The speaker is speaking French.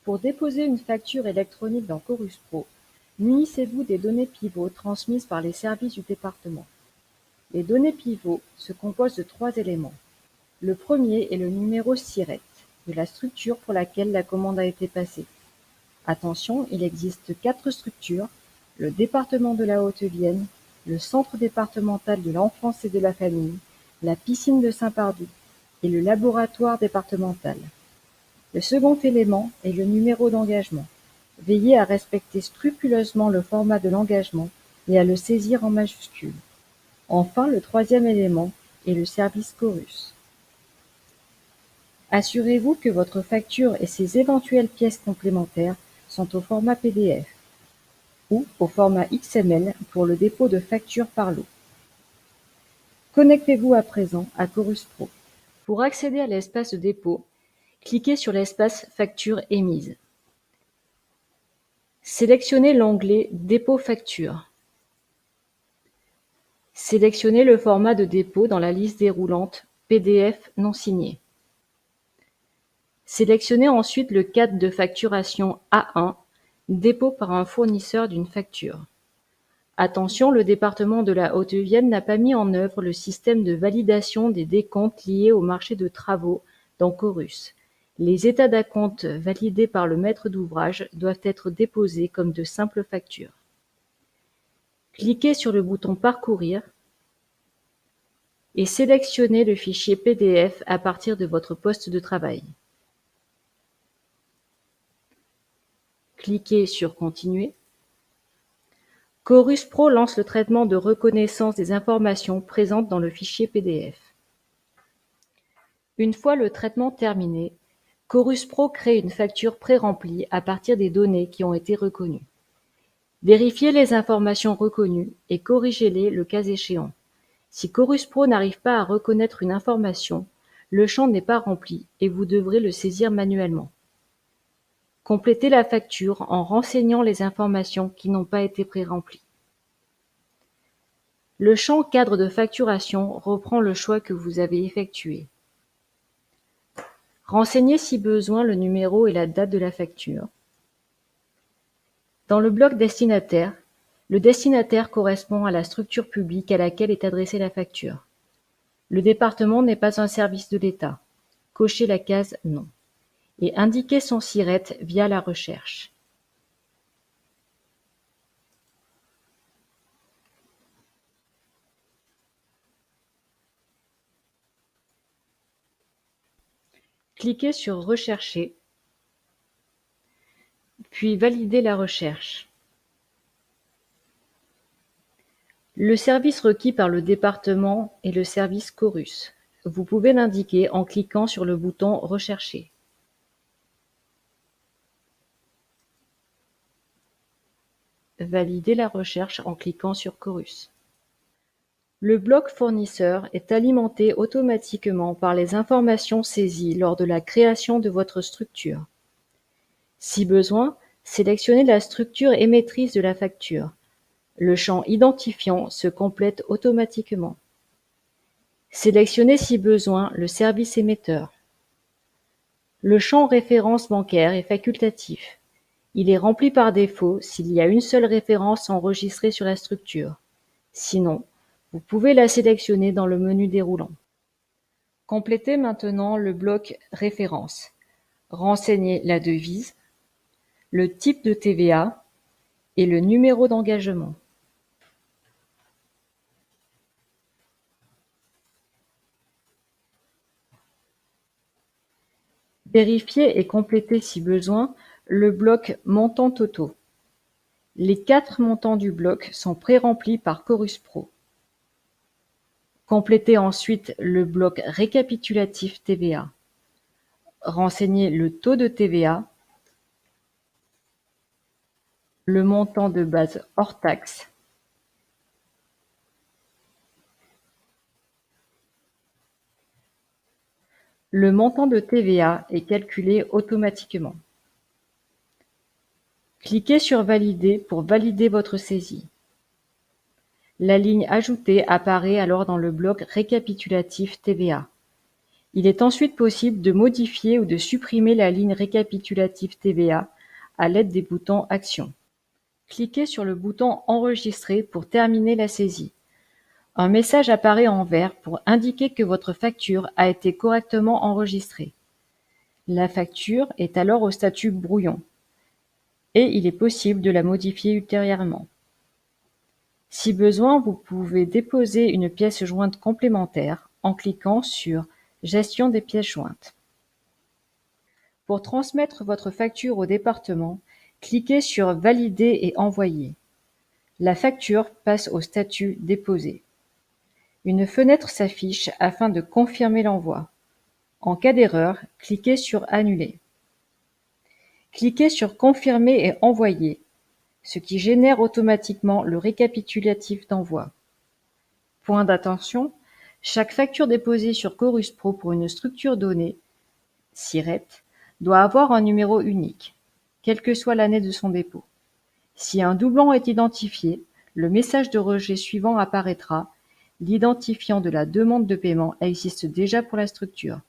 Pour déposer une facture électronique dans Chorus Pro, munissez-vous des données pivots transmises par les services du département. Les données pivots se composent de 3 éléments. Le premier est le numéro SIRET de la structure pour laquelle la commande a été passée. Attention, il existe 4 structures: le département de la Haute-Vienne, le centre départemental de l'enfance et de la famille, la piscine de Saint-Pardoux et le laboratoire départemental. Le second élément est le numéro d'engagement. Veillez à respecter scrupuleusement le format de l'engagement et à le saisir en majuscule. Enfin, le troisième élément est le service Chorus. Assurez-vous que votre facture et ses éventuelles pièces complémentaires sont au format PDF ou au format XML pour le dépôt de factures par lot. Connectez-vous à présent à Chorus Pro. Pour accéder à l'espace de dépôt, cliquez sur l'espace Facture émise. Sélectionnez l'onglet Dépôt facture. Sélectionnez le format de dépôt dans la liste déroulante PDF non signé. Sélectionnez ensuite le cadre de facturation A1, dépôt par un fournisseur d'une facture. Attention, le département de la Haute-Vienne n'a pas mis en œuvre le système de validation des décomptes liés au marché de travaux dans Chorus. Les états d'acompte validés par le maître d'ouvrage doivent être déposés comme de simples factures. Cliquez sur le bouton Parcourir et sélectionnez le fichier PDF à partir de votre poste de travail. Cliquez sur Continuer. Chorus Pro lance le traitement de reconnaissance des informations présentes dans le fichier PDF. Une fois le traitement terminé, Chorus Pro crée une facture pré-remplie à partir des données qui ont été reconnues. Vérifiez les informations reconnues et corrigez-les le cas échéant. Si Chorus Pro n'arrive pas à reconnaître une information, le champ n'est pas rempli et vous devrez le saisir manuellement. Complétez la facture en renseignant les informations qui n'ont pas été pré-remplies. Le champ Cadre de facturation reprend le choix que vous avez effectué. Renseignez si besoin le numéro et la date de la facture. Dans le bloc Destinataire, le destinataire correspond à la structure publique à laquelle est adressée la facture. Le département n'est pas un service de l'État. Cochez la case Non et indiquez son SIRET via la recherche. Cliquez sur Rechercher, puis validez la recherche. Le service requis par le département est le service Chorus. Vous pouvez l'indiquer en cliquant sur le bouton Rechercher. Validez la recherche en cliquant sur Chorus. Le bloc fournisseur est alimenté automatiquement par les informations saisies lors de la création de votre structure. Si besoin, sélectionnez la structure émettrice de la facture. Le champ identifiant se complète automatiquement. Sélectionnez si besoin le service émetteur. Le champ référence bancaire est facultatif. Il est rempli par défaut s'il y a une seule référence enregistrée sur la structure. Sinon, vous pouvez la sélectionner dans le menu déroulant. Complétez maintenant le bloc Référence. Renseignez la devise, le type de TVA et le numéro d'engagement. Vérifiez et complétez si besoin le bloc Montants totaux. Les 4 montants du bloc sont pré-remplis par Chorus Pro. Complétez ensuite le bloc Récapitulatif TVA. Renseignez le taux de TVA, le montant de base hors taxe, le montant de TVA est calculé automatiquement. Cliquez sur Valider pour valider votre saisie. La ligne ajoutée apparaît alors dans le bloc Récapitulatif TVA. Il est ensuite possible de modifier ou de supprimer la ligne récapitulative TVA à l'aide des boutons Action. Cliquez sur le bouton Enregistrer pour terminer la saisie. Un message apparaît en vert pour indiquer que votre facture a été correctement enregistrée. La facture est alors au statut brouillon et il est possible de la modifier ultérieurement. Si besoin, vous pouvez déposer une pièce jointe complémentaire en cliquant sur Gestion des pièces jointes. Pour transmettre votre facture au département, cliquez sur Valider et envoyer. La facture passe au statut Déposer. Une fenêtre s'affiche afin de confirmer l'envoi. En cas d'erreur, cliquez sur Annuler. Cliquez sur Confirmer et envoyer, ce qui génère automatiquement le récapitulatif d'envoi. Point d'attention, chaque facture déposée sur Chorus Pro pour une structure donnée, SIRET, doit avoir un numéro unique, quelle que soit l'année de son dépôt. Si un doublon est identifié, le message de rejet suivant apparaîtra. L'identifiant de la demande de paiement existe déjà pour la structure.